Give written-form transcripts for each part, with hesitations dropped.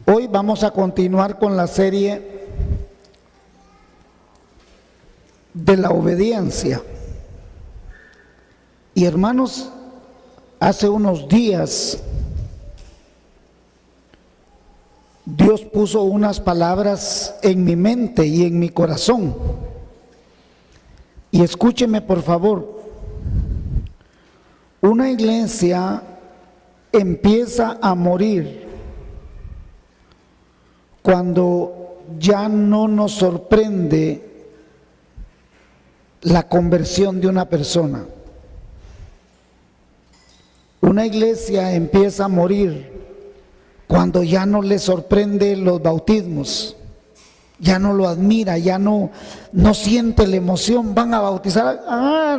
Hoy vamos a continuar con la serie de la obediencia. Y hermanos, hace unos días Dios puso unas palabras en mi mente y en mi corazón. Y escúcheme por favor, una iglesia empieza a morir cuando ya no nos sorprende la conversión de una persona. Una iglesia empieza a morir cuando ya no le sorprende los bautismos, ya no lo admira, ya no siente la emoción. Van a bautizar,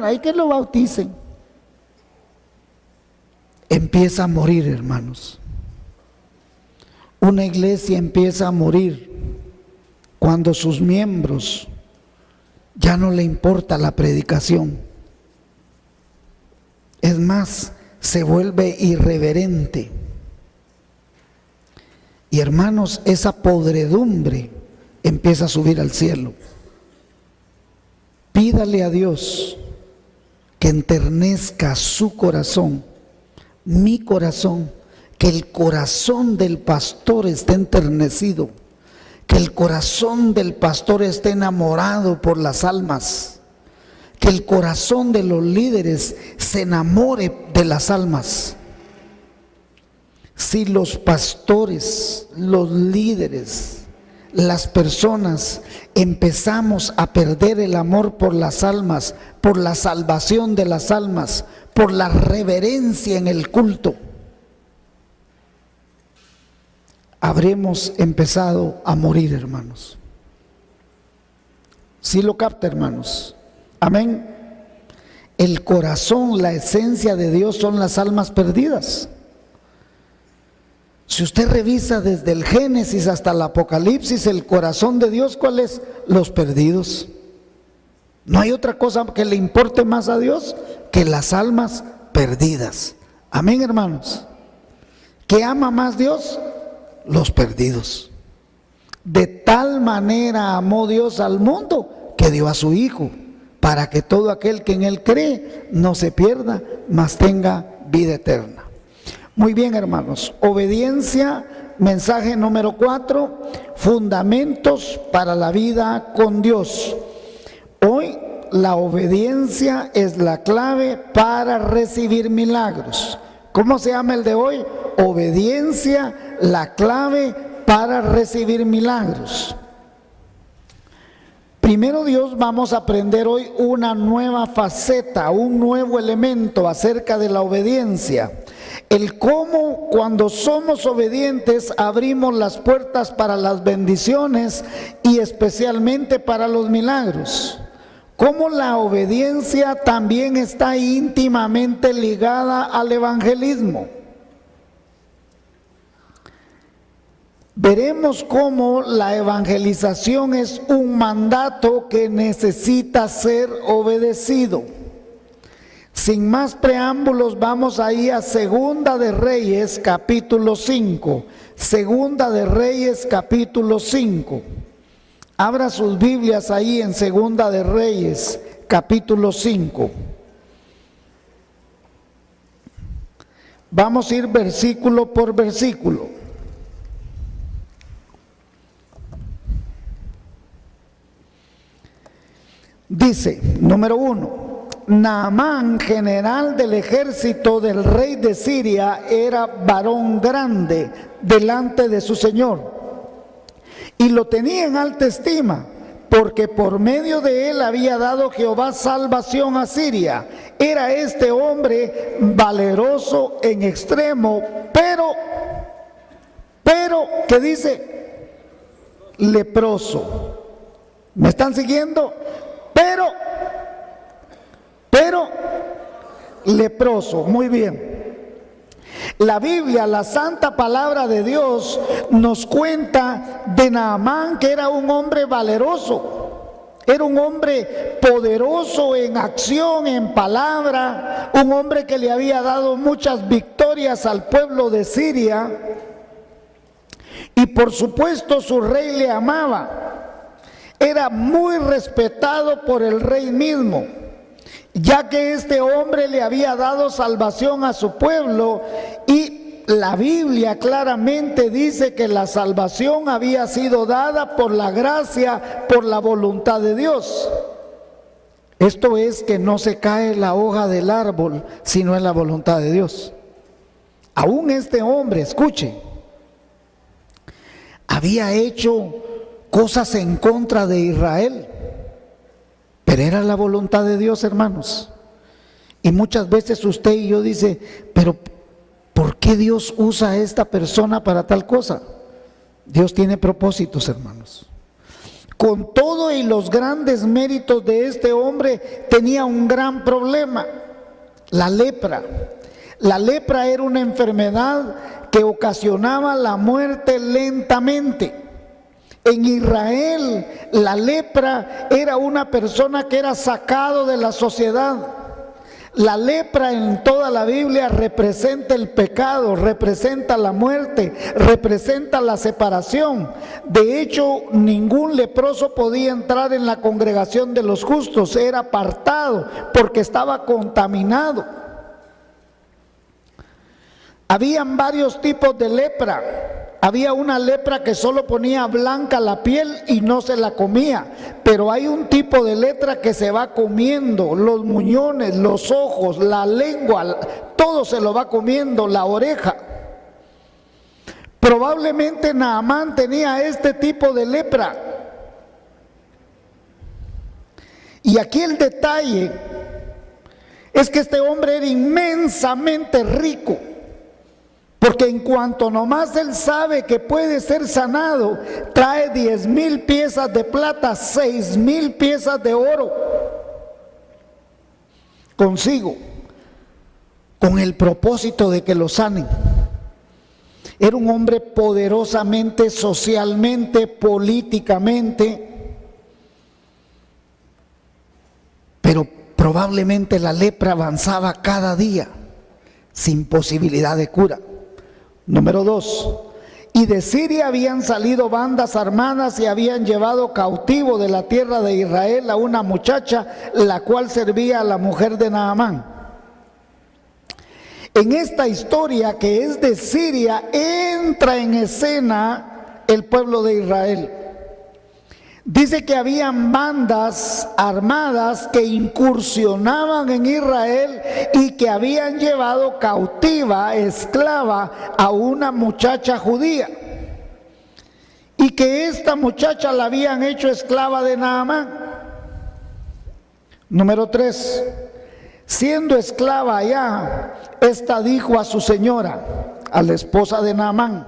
hay que lo bauticen. Empieza a morir, hermanos. Una iglesia empieza a morir cuando sus miembros ya no le importa la predicación. Es más, se vuelve irreverente. Y hermanos, esa podredumbre empieza a subir al cielo. Pídale a Dios que enternezca su corazón, mi corazón, que el corazón del pastor esté enternecido, que el corazón del pastor esté enamorado por las almas, que el corazón de los líderes se enamore de las almas. Si los pastores, los líderes, las personas empezamos a perder el amor por las almas, por la salvación de las almas, por la reverencia en el culto, habremos empezado a morir, hermanos. ¿Sí lo capta, hermanos? Amén. El corazón, la esencia de Dios son las almas perdidas. Si usted revisa desde el Génesis hasta el Apocalipsis, el corazón de Dios, ¿cuál es? Los perdidos. No hay otra cosa que le importe más a Dios que las almas perdidas. Amén, hermanos. ¿Qué ama más Dios? Los perdidos. De tal manera amó Dios al mundo que dio a su Hijo, para que todo aquel que en Él cree no se pierda, mas tenga vida eterna. Muy bien, hermanos, obediencia, mensaje número 4, fundamentos para la vida con Dios. Hoy la obediencia es la clave para recibir milagros. ¿Cómo se llama el de hoy? Obediencia, la clave para recibir milagros. Primero Dios, vamos a aprender hoy una nueva faceta, un nuevo elemento acerca de la obediencia. El cómo cuando somos obedientes abrimos las puertas para las bendiciones y especialmente para los milagros. Cómo la obediencia también está íntimamente ligada al evangelismo. Veremos cómo la evangelización es un mandato que necesita ser obedecido. Sin más preámbulos, vamos ahí a Segunda de Reyes, capítulo 5. Segunda de Reyes, capítulo 5. Abra sus Biblias ahí en Segunda de Reyes, capítulo 5. Vamos a ir versículo por versículo. Dice, número 1. Naamán, general del ejército del rey de Siria, era varón grande delante de su señor y lo tenía en alta estima, porque por medio de él había dado Jehová salvación a Siria. Era este hombre valeroso en extremo, pero, ¿qué dice? Leproso. ¿Me están siguiendo? Pero leproso. Muy bien. La Biblia, la santa palabra de Dios, nos cuenta de Naamán, que era un hombre valeroso, era un hombre poderoso en acción, en palabra, un hombre que le había dado muchas victorias al pueblo de Siria. Y por supuesto su rey le amaba. Era muy respetado por el rey mismo, ya que este hombre le había dado salvación a su pueblo, y la Biblia claramente dice que la salvación había sido dada por la gracia, por la voluntad de Dios. Esto es que no se cae la hoja del árbol, sino en la voluntad de Dios. Aún este hombre, escuche, había hecho cosas en contra de Israel, pero era la voluntad de Dios, hermanos. Y muchas veces usted y yo dice, pero ¿por qué Dios usa a esta persona para tal cosa? Dios tiene propósitos, hermanos. Con todo y los grandes méritos de este hombre, tenía un gran problema: la lepra. La lepra era una enfermedad que ocasionaba la muerte lentamente. En Israel, la lepra era una persona que era sacado de la sociedad. La lepra en toda la Biblia representa el pecado, representa la muerte, representa la separación. De hecho, ningún leproso podía entrar en la congregación de los justos, era apartado porque estaba contaminado. Habían varios tipos de lepra. Había una lepra que solo ponía blanca la piel y no se la comía, pero hay un tipo de lepra que se va comiendo los muñones, los ojos, la lengua, todo se lo va comiendo, la oreja. Probablemente Naamán tenía este tipo de lepra. Y aquí el detalle es que este hombre era inmensamente rico. Porque en cuanto nomás él sabe que puede ser sanado, trae 10,000 piezas de plata, 6,000 piezas de oro consigo, con el propósito de que lo sanen. Era un hombre poderosamente, socialmente, políticamente, pero probablemente la lepra avanzaba cada día sin posibilidad de cura. Número 2, y de Siria habían salido bandas armadas y habían llevado cautivo de la tierra de Israel a una muchacha, la cual servía a la mujer de Naamán. En esta historia, que es de Siria, entra en escena el pueblo de Israel. Dice que habían bandas armadas que incursionaban en Israel y que habían llevado cautiva, esclava, a una muchacha judía, y que esta muchacha la habían hecho esclava de Naamán. Número 3, siendo esclava allá, esta dijo a su señora, a la esposa de Naamán: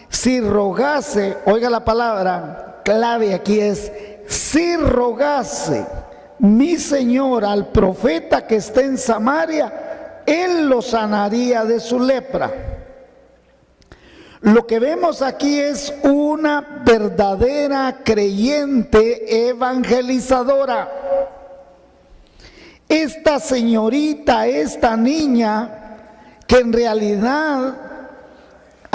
si rogase, oiga la palabra clave aquí es, si rogase mi señor al profeta que está en Samaria, él lo sanaría de su lepra. Lo que vemos aquí es una verdadera creyente evangelizadora. Esta señorita, esta niña, que en realidad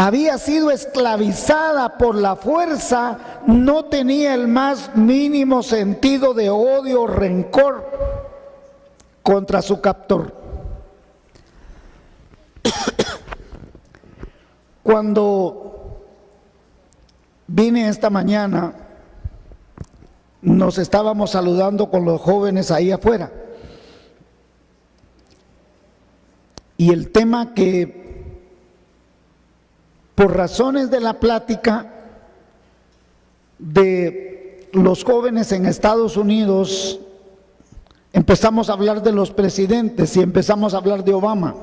había sido esclavizada por la fuerza, no tenía el más mínimo sentido de odio o rencor contra su captor. Cuando vine esta mañana, nos estábamos saludando con los jóvenes ahí afuera. Y el tema que, por razones de la plática de los jóvenes en Estados Unidos, empezamos a hablar de los presidentes y empezamos a hablar de Obama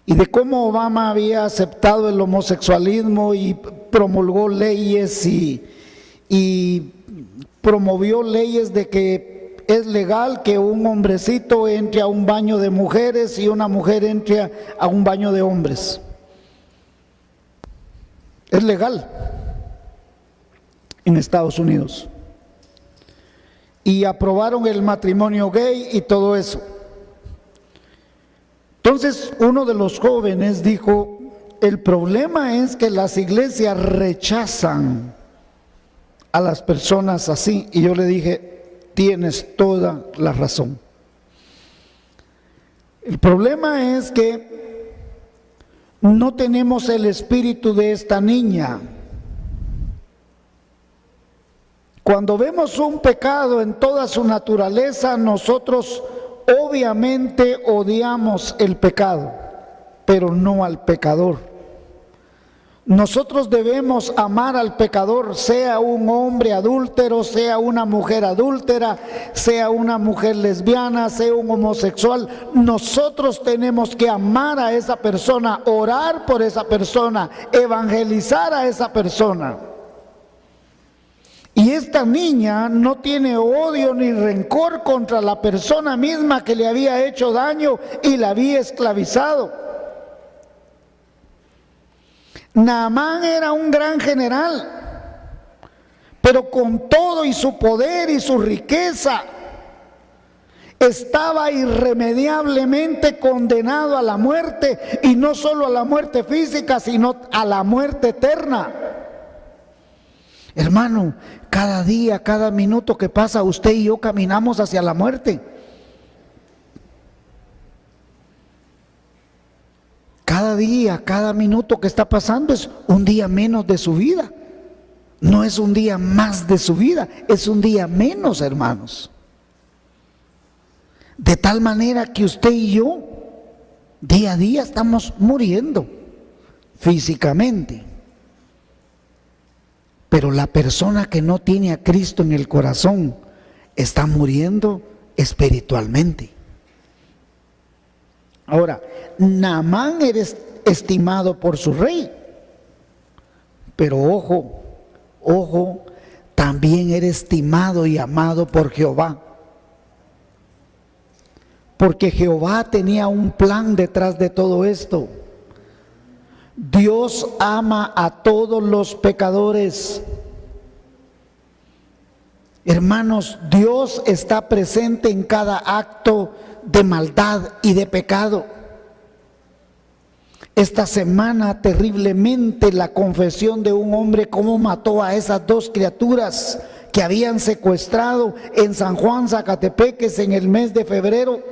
y de cómo Obama había aceptado el homosexualismo y promulgó leyes y promovió leyes de que es legal que un hombrecito entre a un baño de mujeres y una mujer entre a un baño de hombres. Es legal en Estados Unidos. Y aprobaron el matrimonio gay y todo eso. Entonces uno de los jóvenes dijo: el problema es que las iglesias rechazan a las personas así. Y yo le dije, tienes toda la razón. El problema es que no tenemos el espíritu de esta niña. Cuando vemos un pecado en toda su naturaleza, nosotros obviamente odiamos el pecado, pero no al pecador. Nosotros debemos amar al pecador, sea un hombre adúltero, sea una mujer adúltera, sea una mujer lesbiana, sea un homosexual. Nosotros tenemos que amar a esa persona, orar por esa persona, evangelizar a esa persona. Y esta niña no tiene odio ni rencor contra la persona misma que le había hecho daño y la había esclavizado. Naamán era un gran general, pero con todo y su poder y su riqueza, estaba irremediablemente condenado a la muerte, y no solo a la muerte física, sino a la muerte eterna. Hermano, cada día, cada minuto que pasa, usted y yo caminamos hacia la muerte. Cada día, cada minuto que está pasando es un día menos de su vida. No es un día más de su vida, es un día menos, hermanos. De tal manera que usted y yo, día a día, estamos muriendo físicamente. Pero la persona que no tiene a Cristo en el corazón está muriendo espiritualmente. Ahora, Naamán era estimado por su rey, pero ojo, también era estimado y amado por Jehová, porque Jehová tenía un plan detrás de todo esto. Dios ama a todos los pecadores. Hermanos, Dios está presente en cada acto de maldad y de pecado. Esta semana terriblemente la confesión de un hombre cómo mató a esas dos criaturas que habían secuestrado en San Juan, Zacatepeques, en el mes de febrero.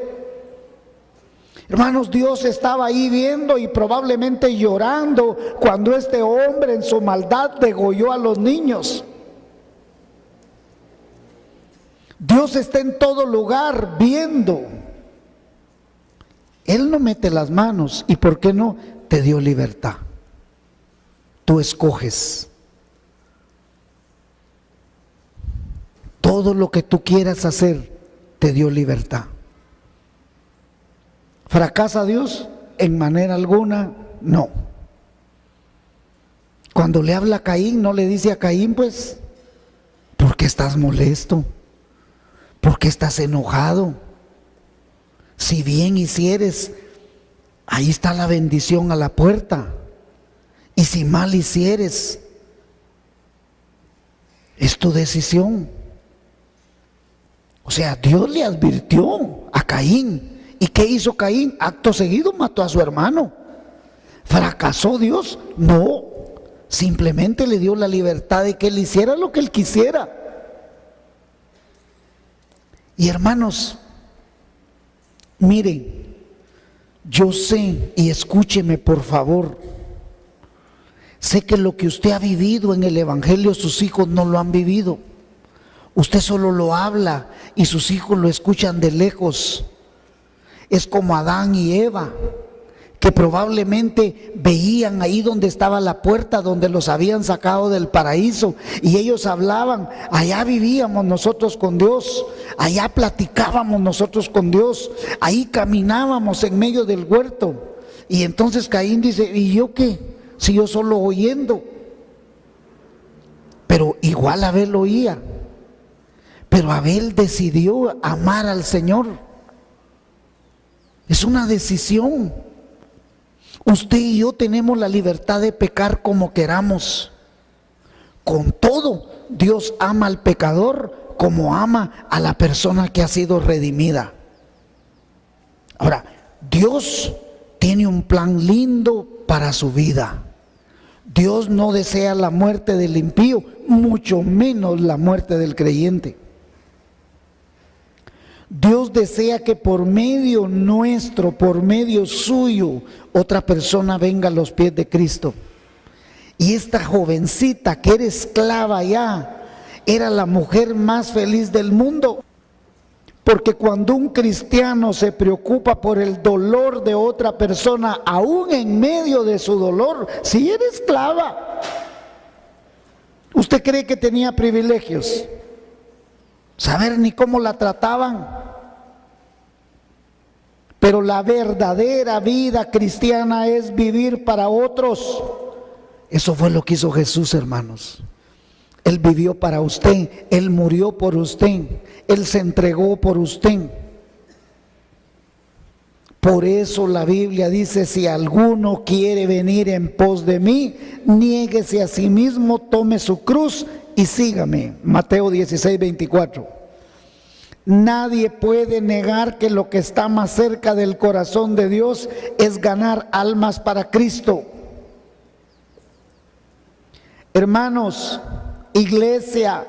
Hermanos, Dios estaba ahí viendo y probablemente llorando cuando este hombre en su maldad degolló a los niños. Dios está en todo lugar viendo. Él no mete las manos. ¿Y por qué no? Te dio libertad. Tú escoges. Todo lo que tú quieras hacer, te dio libertad. ¿Fracasa Dios? En manera alguna, no. Cuando le habla a Caín, no le dice a Caín, pues, ¿por qué estás molesto? ¿Por qué estás enojado? Si bien hicieres, ahí está la bendición a la puerta. Y si mal hicieres, es tu decisión. O sea, Dios le advirtió a Caín. ¿Y qué hizo Caín? Acto seguido mató a su hermano. ¿Fracasó Dios? No. Simplemente le dio la libertad de que él hiciera lo que él quisiera. Y hermanos, miren, yo sé, y escúcheme por favor, sé que lo que usted ha vivido en el Evangelio, sus hijos no lo han vivido. Usted solo lo habla y sus hijos lo escuchan de lejos. Es como Adán y Eva, que probablemente veían ahí donde estaba la puerta, donde los habían sacado del paraíso, y ellos hablaban, allá vivíamos nosotros con Dios, allá platicábamos nosotros con Dios, ahí caminábamos en medio del huerto. Y entonces Caín dice, ¿y yo qué? Si yo solo oyendo. Pero igual Abel oía, pero Abel decidió amar al Señor. Es una decisión. Usted y yo tenemos la libertad de pecar como queramos. Con todo, Dios ama al pecador como ama a la persona que ha sido redimida. Ahora, Dios tiene un plan lindo para su vida. Dios no desea la muerte del impío, mucho menos la muerte del creyente. Dios desea que por medio nuestro, por medio suyo, otra persona venga a los pies de Cristo. Y esta jovencita que era esclava ya, era la mujer más feliz del mundo. Porque cuando un cristiano se preocupa por el dolor de otra persona, aún en medio de su dolor, si era esclava, ¿usted cree que tenía privilegios? Saber ni cómo la trataban. Pero la verdadera vida cristiana es vivir para otros. Eso fue lo que hizo Jesús, hermanos. Él vivió para usted, Él murió por usted, Él se entregó por usted. Por eso la Biblia dice: si alguno quiere venir en pos de mí, niéguese a sí mismo, tome su cruz y sígame. Mateo 16:24. Nadie puede negar que lo que está más cerca del corazón de Dios es ganar almas para Cristo. Hermanos, iglesia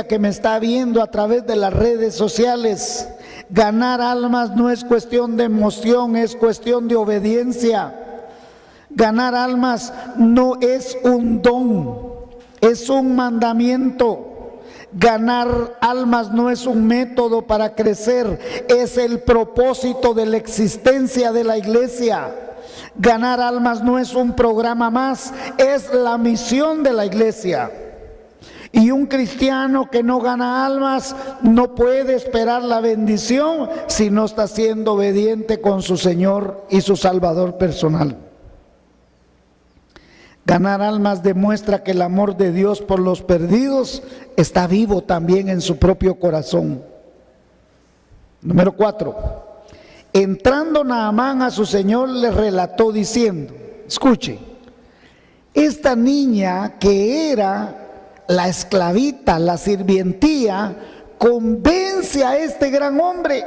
que me está viendo a través de las redes sociales, ganar almas no es cuestión de emoción, es cuestión de obediencia. Ganar almas no es un don, es un mandamiento. Ganar almas no es un método para crecer, es el propósito de la existencia de la iglesia. Ganar almas no es un programa más, es la misión de la iglesia. Y un cristiano que no gana almas no puede esperar la bendición si no está siendo obediente con su Señor y su Salvador personal. Ganar almas demuestra que el amor de Dios por los perdidos está vivo también en su propio corazón. Número 4. Entrando Naamán a su señor, le relató diciendo, escuche, esta niña que era la esclavita, la sirvientía, convence a este gran hombre.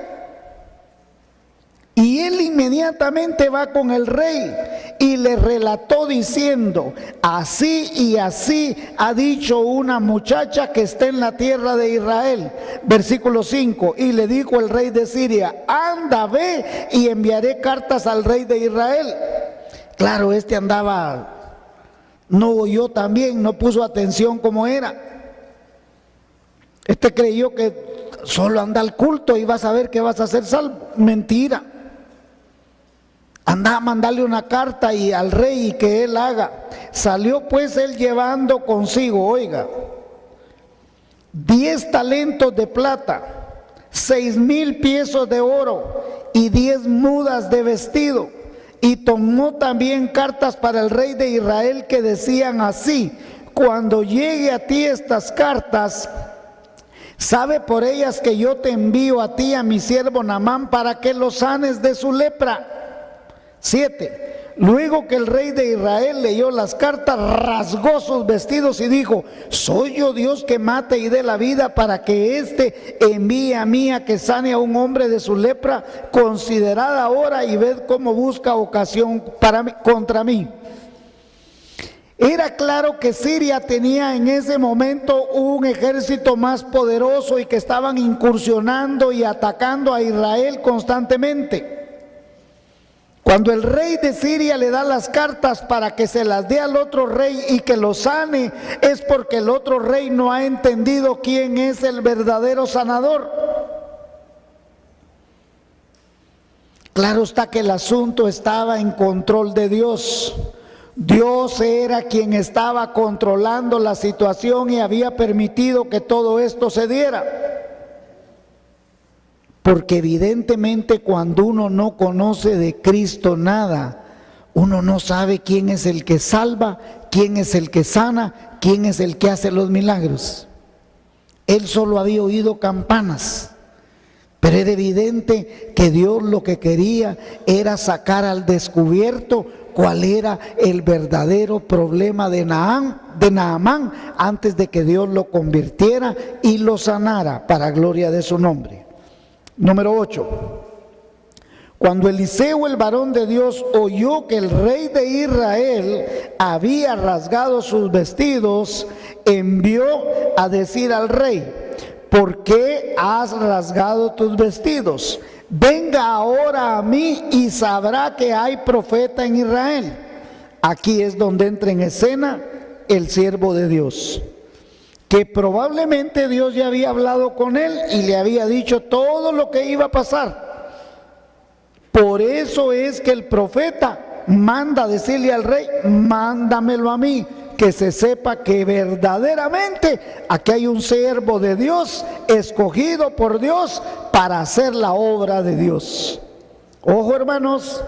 Y él inmediatamente va con el rey y le relató diciendo, así y así ha dicho una muchacha que está en la tierra de Israel. Versículo 5, y le dijo el rey de Siria, anda, ve y enviaré cartas al rey de Israel. Claro, este andaba, no oyó también, no puso atención como era. Este creyó que solo anda al culto y vas a ver que vas a ser salvo. Mentira. Anda a mandarle una carta y al rey y que él haga. Salió pues él llevando consigo, oiga, 10 talentos de plata, 6,000 piezos de oro y 10 mudas de vestido. Y tomó también cartas para el rey de Israel que decían así, cuando llegue a ti estas cartas, sabe por ellas que yo te envío a ti a mi siervo Naamán para que lo sanes de su lepra. 7. Luego que el rey de Israel leyó las cartas, rasgó sus vestidos y dijo, ¿soy yo Dios que mate y dé la vida para que éste envíe a mí a que sane a un hombre de su lepra? Considerad ahora y ved cómo busca ocasión contra mí. Era claro que Siria tenía en ese momento un ejército más poderoso y que estaban incursionando y atacando a Israel constantemente. Cuando el rey de Siria le da las cartas para que se las dé al otro rey y que lo sane, es porque el otro rey no ha entendido quién es el verdadero sanador. Claro está que el asunto estaba en control de Dios. Dios era quien estaba controlando la situación y había permitido que todo esto se diera. Porque evidentemente cuando uno no conoce de Cristo nada, uno no sabe quién es el que salva, quién es el que sana, quién es el que hace los milagros. Él solo había oído campanas, pero era evidente que Dios lo que quería era sacar al descubierto cuál era el verdadero problema de Naamán antes de que Dios lo convirtiera y lo sanara para gloria de su nombre. Número 8. Cuando Eliseo, el varón de Dios, oyó que el rey de Israel había rasgado sus vestidos, envió a decir al rey: ¿por qué has rasgado tus vestidos? Venga ahora a mí y sabrá que hay profeta en Israel. Aquí es donde entra en escena el siervo de Dios, que probablemente Dios ya había hablado con él y le había dicho todo lo que iba a pasar. Por eso es que el profeta manda decirle al rey: mándamelo a mí, que se sepa que verdaderamente aquí hay un siervo de Dios, escogido por Dios para hacer la obra de Dios. Ojo, hermanos,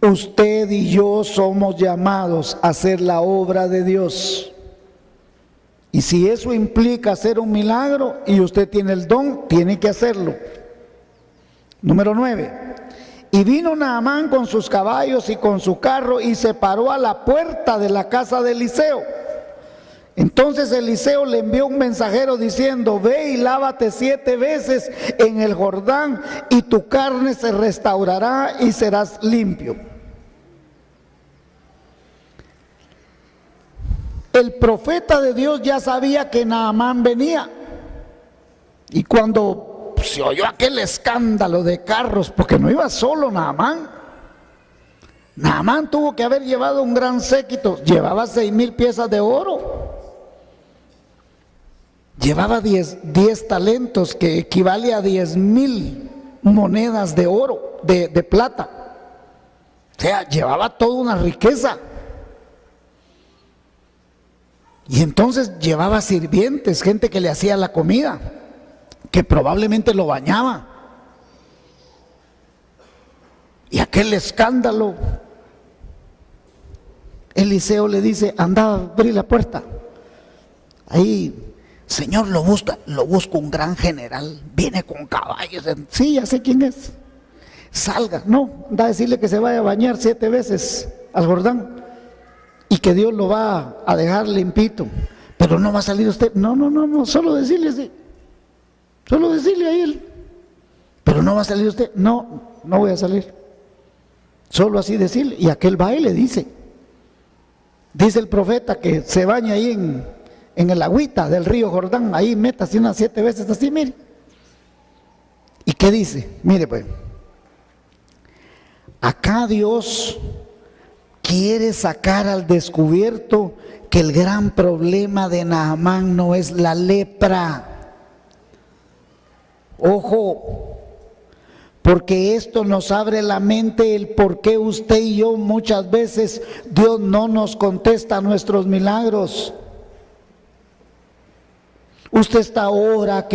usted y yo somos llamados a hacer la obra de Dios. Y si eso implica hacer un milagro y usted tiene el don, tiene que hacerlo. Número 9. Y vino Naamán con sus caballos y con su carro y se paró a la puerta de la casa de Eliseo. Entonces Eliseo le envió un mensajero diciendo: ve y lávate 7 veces en el Jordán y tu carne se restaurará y serás limpio. El profeta de Dios ya sabía que Naamán venía. Y cuando se oyó aquel escándalo de carros, porque no iba solo Naamán. Naamán tuvo que haber llevado un gran séquito. Llevaba 6,000 piezas de oro. Llevaba 10 talentos, que equivale a 10,000 monedas de oro, de plata. O sea, llevaba toda una riqueza. Y entonces llevaba sirvientes, gente que le hacía la comida, que probablemente lo bañaba. Y aquel escándalo, Eliseo le dice: anda a abrir la puerta. Ahí, Señor, lo busca un gran general, viene con caballos. Sí, ya sé quién es. Salga, no, anda a decirle que se vaya a bañar 7 veces al Jordán y que Dios lo va a dejar limpito. Pero no va a salir usted. No, solo decirle así. Solo decirle a él. Pero no va a salir usted. No voy a salir. Solo así decirle. Y aquel va y le dice el profeta que se baña ahí en el agüita del río Jordán. Ahí métase unas 7 veces así, mire. ¿Y qué dice? Mire pues, acá Dios quiere sacar al descubierto que el gran problema de Naamán no es la lepra. Ojo, porque esto nos abre la mente el por qué usted y yo muchas veces Dios no nos contesta nuestros milagros. Usted está ora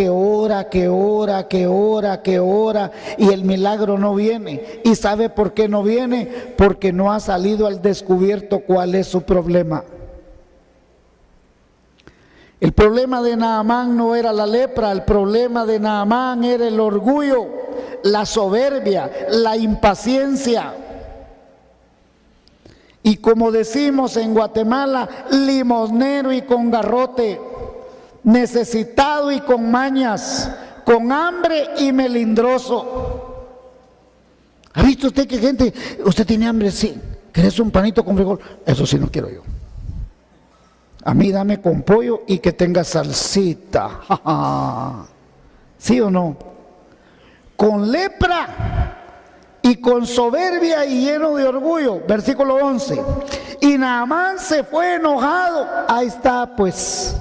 y el milagro no viene. ¿Y sabe por qué no viene? Porque no ha salido al descubierto cuál es su problema. El problema de Naamán no era la lepra, el problema de Naamán era el orgullo, la soberbia, la impaciencia. Y como decimos en Guatemala, limosnero y con garrote, necesitado y con mañas, con hambre y melindroso. ¿Ha visto usted que gente, usted tiene hambre? Sí. ¿Querés un panito con frijol? Eso sí no quiero yo. A mí dame con pollo y que tenga salsita. ¿Sí o no? Con lepra y con soberbia y lleno de orgullo. Versículo 11. Y Naamán se fue enojado. Ahí está pues.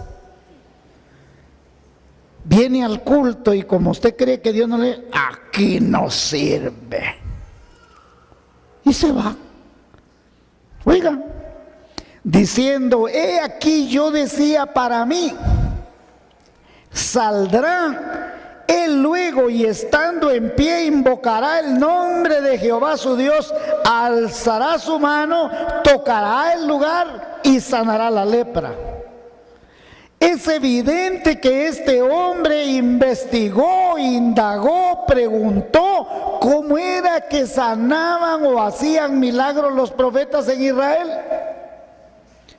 Viene al culto y como usted cree que Dios no le... aquí no sirve. Y se va. Oiga, diciendo: he aquí yo decía para mí, saldrá él luego y estando en pie invocará el nombre de Jehová su Dios, alzará su mano, tocará el lugar y sanará la lepra. Es evidente que este hombre investigó, indagó, preguntó cómo era que sanaban o hacían milagros los profetas en Israel.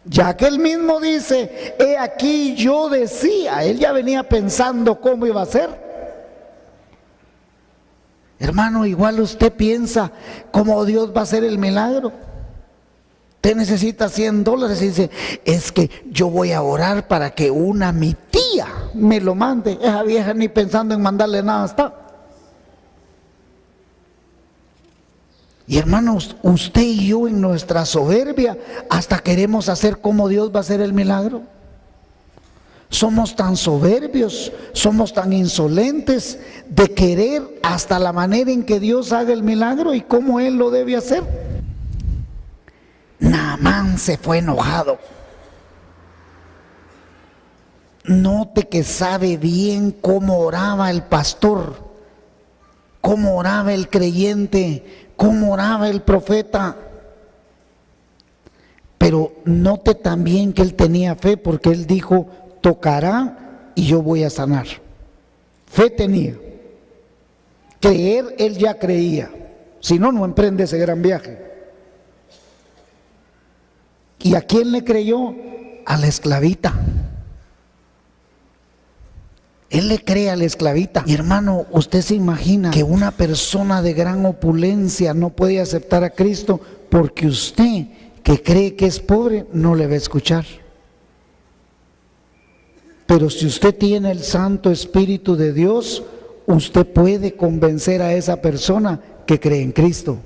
Ya que él mismo dice: he aquí yo decía, él ya venía pensando cómo iba a ser. Hermano, igual usted piensa cómo Dios va a hacer el milagro. Usted necesita $100 y dice, es que yo voy a orar para que mi tía me lo mande. Esa vieja ni pensando en mandarle nada está. Y hermanos, usted y yo en nuestra soberbia hasta queremos hacer como Dios va a hacer el milagro. Somos tan soberbios, somos tan insolentes de querer hasta la manera en que Dios haga el milagro y cómo Él lo debe hacer. Naamán se fue enojado. Note que sabe bien cómo oraba el pastor, cómo oraba el creyente, cómo oraba el profeta. Pero note también que él tenía fe, porque él dijo, tocará y yo voy a sanar. Fe tenía. Creer, él ya creía. Si no, no emprende ese gran viaje. ¿Y a quién le creyó? A la esclavita. Él le cree a la esclavita. Y hermano, usted se imagina que una persona de gran opulencia no puede aceptar a Cristo porque usted, que cree que es pobre, no le va a escuchar. Pero si usted tiene el Santo Espíritu de Dios, usted puede convencer a esa persona que cree en Cristo.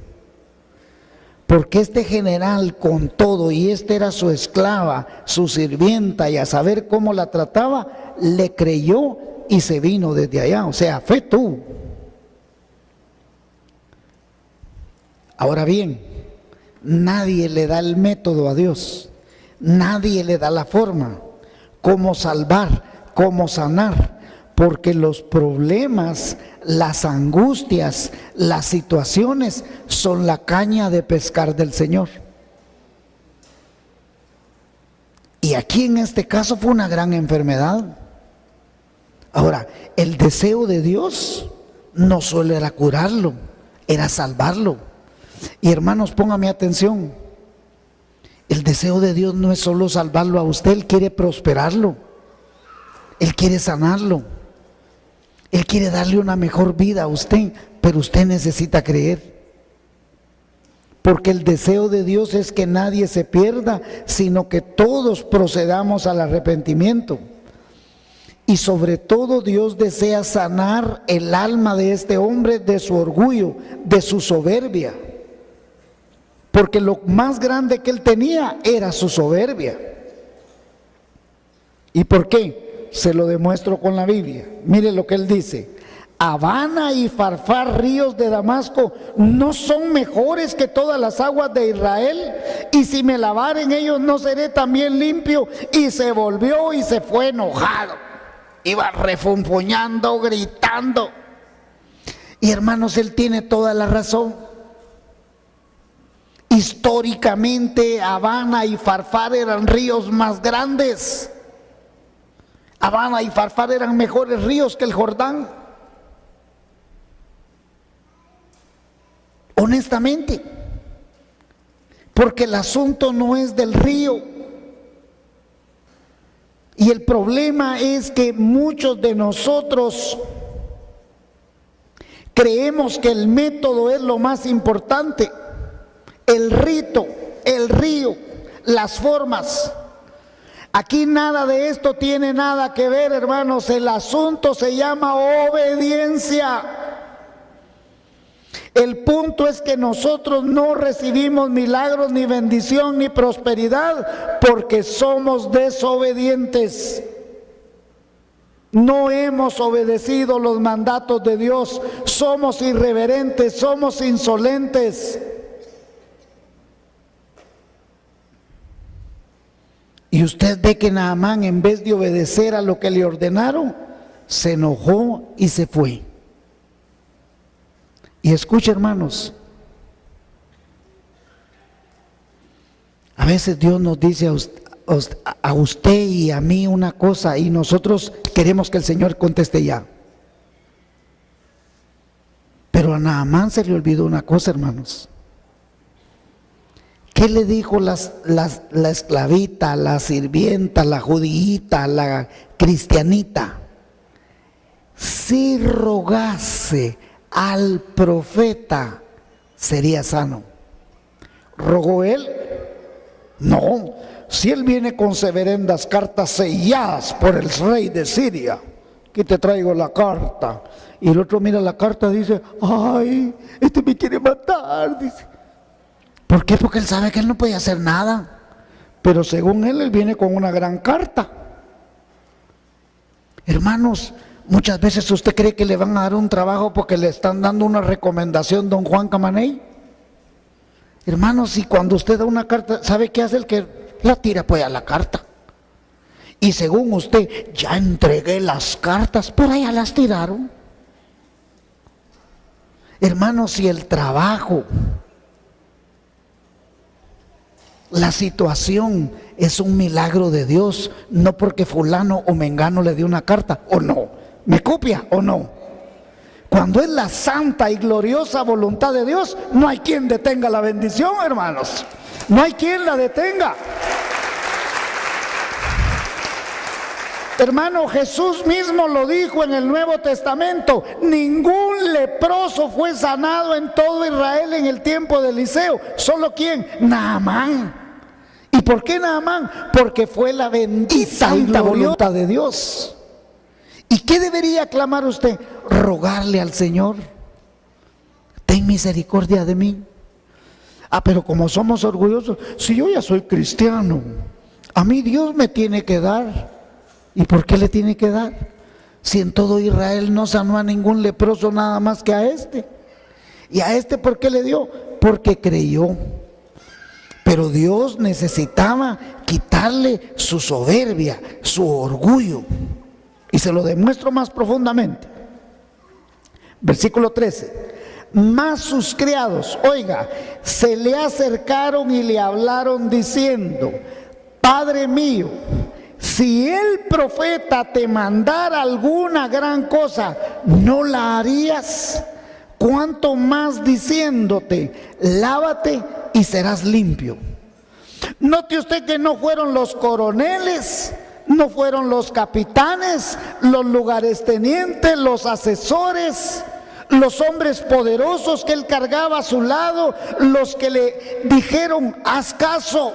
Porque este general con todo, y esta era su esclava, su sirvienta, y a saber cómo la trataba, le creyó y se vino desde allá. O sea, fe tuvo. Ahora bien, nadie le da el método a Dios, nadie le da la forma, cómo salvar, cómo sanar, porque los problemas, las angustias, las situaciones son la caña de pescar del Señor. Y aquí en este caso fue una gran enfermedad. Ahora, el deseo de Dios no solo era curarlo, era salvarlo. Y hermanos, póngame atención. El deseo de Dios no es solo salvarlo a usted, Él quiere prosperarlo. Él quiere sanarlo. Él quiere darle una mejor vida a usted, pero usted necesita creer. Porque el deseo de Dios es que nadie se pierda, sino que todos procedamos al arrepentimiento. Y sobre todo Dios desea sanar el alma de este hombre de su orgullo, de su soberbia. Porque lo más grande que él tenía era su soberbia. ¿Y por qué? Se lo demuestro con la Biblia. Mire lo que él dice: Habana y Farfar, ríos de Damasco, ¿no son mejores que todas las aguas de Israel? Y si me lavare en ellos, ¿no seré también limpio? Y se volvió y se fue enojado. Iba refunfuñando, gritando. Y hermanos, él tiene toda la razón. Históricamente, Habana y Farfar eran ríos más grandes. Habana y Farfar eran mejores ríos que el Jordán. Honestamente, porque el asunto no es del río. Y el problema es que muchos de nosotros creemos que el método es lo más importante. El rito, el río, las formas. Aquí nada de esto tiene nada que ver, hermanos. El asunto se llama obediencia. El punto es que nosotros no recibimos milagros, ni bendición, ni prosperidad, porque somos desobedientes. No hemos obedecido los mandatos de Dios. Somos irreverentes, somos insolentes. Y usted ve que Naamán, en vez de obedecer a lo que le ordenaron, se enojó y se fue. Y escuche, hermanos, a veces Dios nos dice a usted y a mí una cosa y nosotros queremos que el Señor conteste ya. Pero a Naamán se le olvidó una cosa, hermanos. ¿Qué le dijo la esclavita, la sirvienta, la judíita, la cristianita? Si rogase al profeta sería sano. ¿Rogó él? No. Si él viene con severendas cartas selladas por el rey de Siria, aquí te traigo la carta, y el otro mira la carta y dice, ay, este me quiere matar, dice. ¿Por qué? Porque él sabe que él no puede hacer nada, pero según él viene con una gran carta. Hermanos, muchas veces usted cree que le van a dar un trabajo porque le están dando una recomendación don Juan Camaney. Hermanos, y cuando usted da una carta, ¿sabe qué hace el que la tira? Pues a la carta. Y según usted, ya entregué las cartas, por allá las tiraron. Hermanos, si el trabajo, la situación es un milagro de Dios, no porque fulano o mengano le dio una carta, o no, ¿me copia o no? Cuando es la santa y gloriosa voluntad de Dios, no hay quien detenga la bendición, hermanos. No hay quien la detenga. Hermano, Jesús mismo lo dijo en el Nuevo Testamento. Ningún leproso fue sanado en todo Israel en el tiempo de Eliseo. ¿Solo quién? Naamán. ¿Y por qué Naamán? Porque fue la bendita y santa voluntad de Dios. ¿Y qué debería clamar usted? Rogarle al Señor, ten misericordia de mí. Pero como somos orgullosos, si yo ya soy cristiano, a mí Dios me tiene que dar. ¿Y por qué le tiene que dar? Si en todo Israel no sanó a ningún leproso nada más que a este. ¿Y a este por qué le dio? Porque creyó. Pero Dios necesitaba quitarle su soberbia, su orgullo. Y se lo demuestro más profundamente. Versículo 13. Mas sus criados, oiga, se le acercaron y le hablaron diciendo, Padre mío, si el profeta te mandara alguna gran cosa, ¿no la harías? Cuanto más diciéndote, lávate y serás limpio. Note usted que no fueron los coroneles, no fueron los capitanes, los lugartenientes, los asesores, los hombres poderosos que él cargaba a su lado, los que le dijeron, haz caso.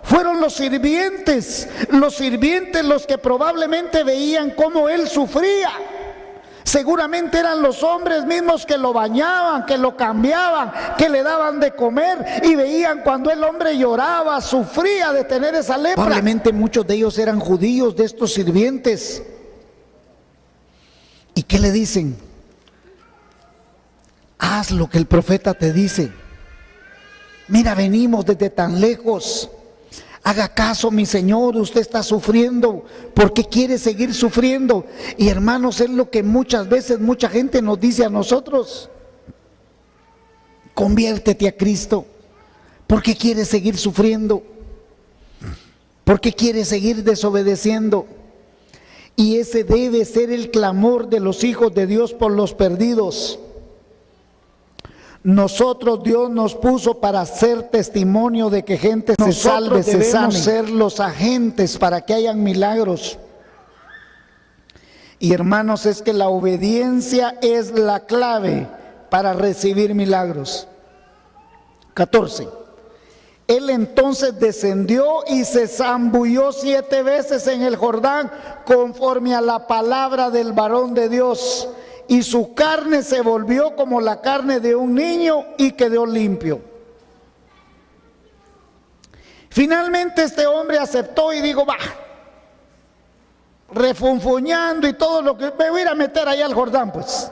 Fueron los sirvientes los que probablemente veían cómo él sufría. Seguramente eran los hombres mismos que lo bañaban, que lo cambiaban, que le daban de comer y veían cuando el hombre lloraba, sufría de tener esa lepra. Probablemente muchos de ellos eran judíos, de estos sirvientes. ¿Y qué le dicen? Haz lo que el profeta te dice. Mira, venimos desde tan lejos. Haga caso, mi Señor, usted está sufriendo. ¿Por qué quiere seguir sufriendo? Y hermanos, es lo que muchas veces mucha gente nos dice a nosotros. Conviértete a Cristo. ¿Por qué quiere seguir sufriendo? ¿Por qué quiere seguir desobedeciendo? Y ese debe ser el clamor de los hijos de Dios por los perdidos. Nosotros, Dios nos puso para ser testimonio de que gente se salve, se sane. Debemos ser los agentes para que hayan milagros. Y hermanos, es que la obediencia es la clave para recibir milagros. 14. Él entonces descendió y se zambulló 7 veces en el Jordán conforme a la palabra del varón de Dios. Y su carne se volvió como la carne de un niño y quedó limpio. Finalmente este hombre aceptó y dijo, va, refunfuñando y todo lo que, me voy a ir a meter allá al Jordán, pues.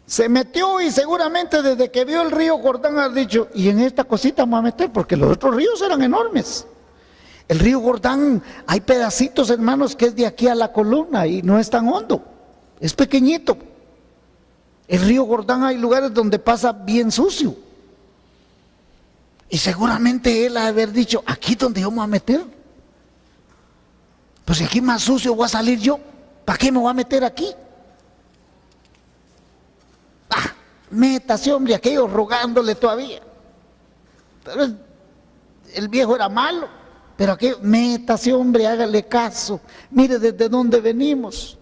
Se metió y seguramente desde que vio el río Jordán ha dicho, y en esta cosita me voy a meter, porque los otros ríos eran enormes. El río Jordán, hay pedacitos, hermanos, que es de aquí a la columna y no es tan hondo. Es pequeñito. El río Jordán hay lugares donde pasa bien sucio. Y seguramente él ha de haber dicho, aquí donde yo me voy a meter. Pues si aquí más sucio voy a salir yo, ¿para qué me voy a meter aquí? Métase, hombre, aquello rogándole todavía. Pero el viejo era malo, pero aquello, métase, hombre, hágale caso. Mire desde dónde venimos.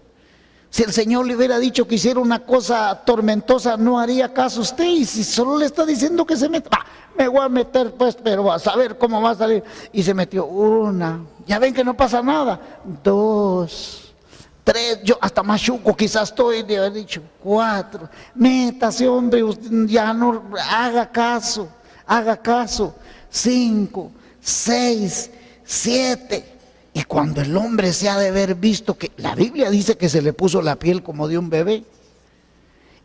Si el Señor le hubiera dicho que hiciera una cosa tormentosa, no haría caso usted. Y si solo le está diciendo que se meta, me voy a meter pues, pero a saber cómo va a salir. Y se metió una, ya ven que no pasa nada, 2, 3, yo hasta más chuco quizás estoy de haber dicho 4, métase hombre, ya no haga caso, 5, 6, 7. Y cuando el hombre se ha de haber visto que la Biblia dice que se le puso la piel como de un bebé,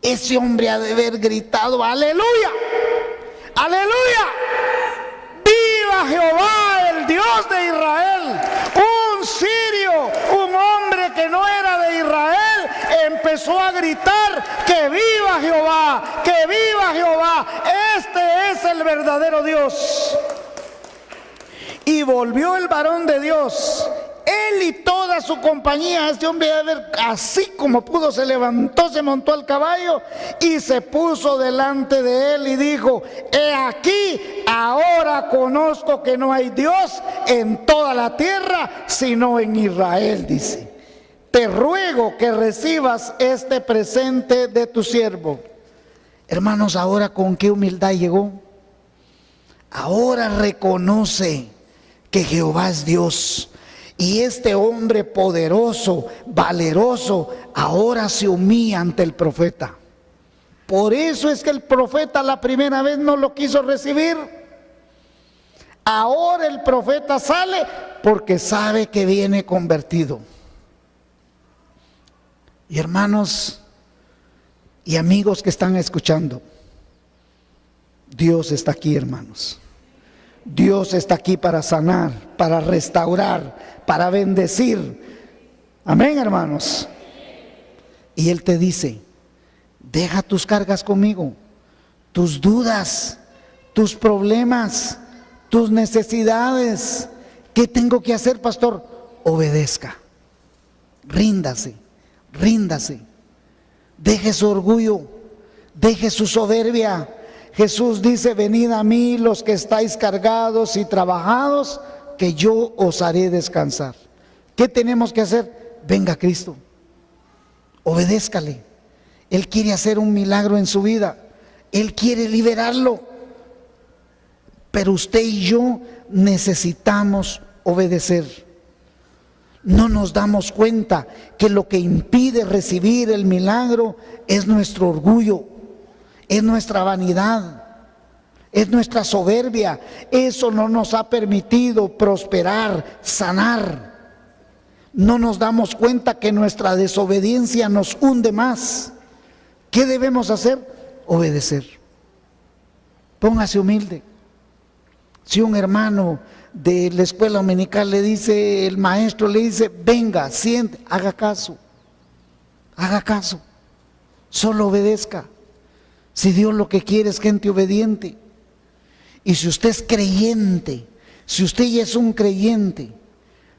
ese hombre ha de haber gritado: aleluya, aleluya, viva Jehová, el Dios de Israel. Un sirio, un hombre que no era de Israel, empezó a gritar: que viva Jehová, que viva Jehová, este es el verdadero Dios. Y volvió el varón de Dios, él y toda su compañía. Este hombre, a ver, así como pudo, se levantó, se montó al caballo y se puso delante de él y dijo: he aquí, ahora conozco que no hay Dios en toda la tierra sino en Israel. Dice: te ruego que recibas este presente de tu siervo. Hermanos, ahora con qué humildad llegó. Ahora reconoce que Jehová es Dios. Y este hombre poderoso, valeroso, ahora se humilla ante el profeta. Por eso es que el profeta la primera vez no lo quiso recibir. Ahora el profeta sale porque sabe que viene convertido. Y hermanos y amigos que están escuchando, Dios está aquí, hermanos. Dios está aquí para sanar, para restaurar, para bendecir. Amén, hermanos. Y Él te dice: deja tus cargas conmigo, tus dudas, tus problemas, tus necesidades. ¿Qué tengo que hacer, pastor? Obedezca, ríndase, ríndase. Deje su orgullo, deje su soberbia. Jesús dice: venid a mí los que estáis cargados y trabajados, que yo os haré descansar. ¿Qué tenemos que hacer? Venga a Cristo, obedézcale. Él quiere hacer un milagro en su vida, Él quiere liberarlo. Pero usted y yo necesitamos obedecer. No nos damos cuenta que lo que impide recibir el milagro es nuestro orgullo, es nuestra vanidad, es nuestra soberbia. Eso no nos ha permitido prosperar, sanar. No nos damos cuenta que nuestra desobediencia nos hunde más. ¿Qué debemos hacer? Obedecer. Póngase humilde. Si un hermano de la escuela dominical le dice, el maestro le dice: venga, siente, haga caso, solo obedezca. Si Dios lo que quiere es gente obediente. Y si usted es creyente, si usted ya es un creyente,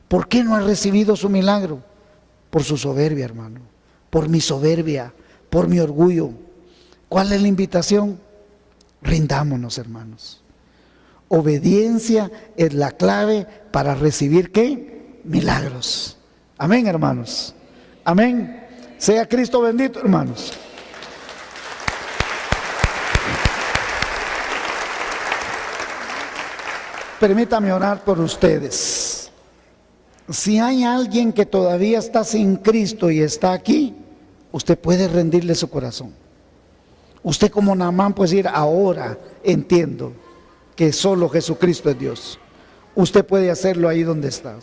¿por qué no ha recibido su milagro? Por su soberbia, hermano, por mi soberbia, por mi orgullo. ¿Cuál es la invitación? Rindámonos, hermanos. Obediencia es la clave para recibir ¿qué? Milagros. Amén, hermanos. Amén. Sea Cristo bendito, hermanos. Permítame orar por ustedes. Si hay alguien que todavía está sin Cristo y está aquí, usted puede rendirle su corazón. Usted, como Naamán, puede decir: ahora entiendo que solo Jesucristo es Dios. Usted puede hacerlo ahí donde está.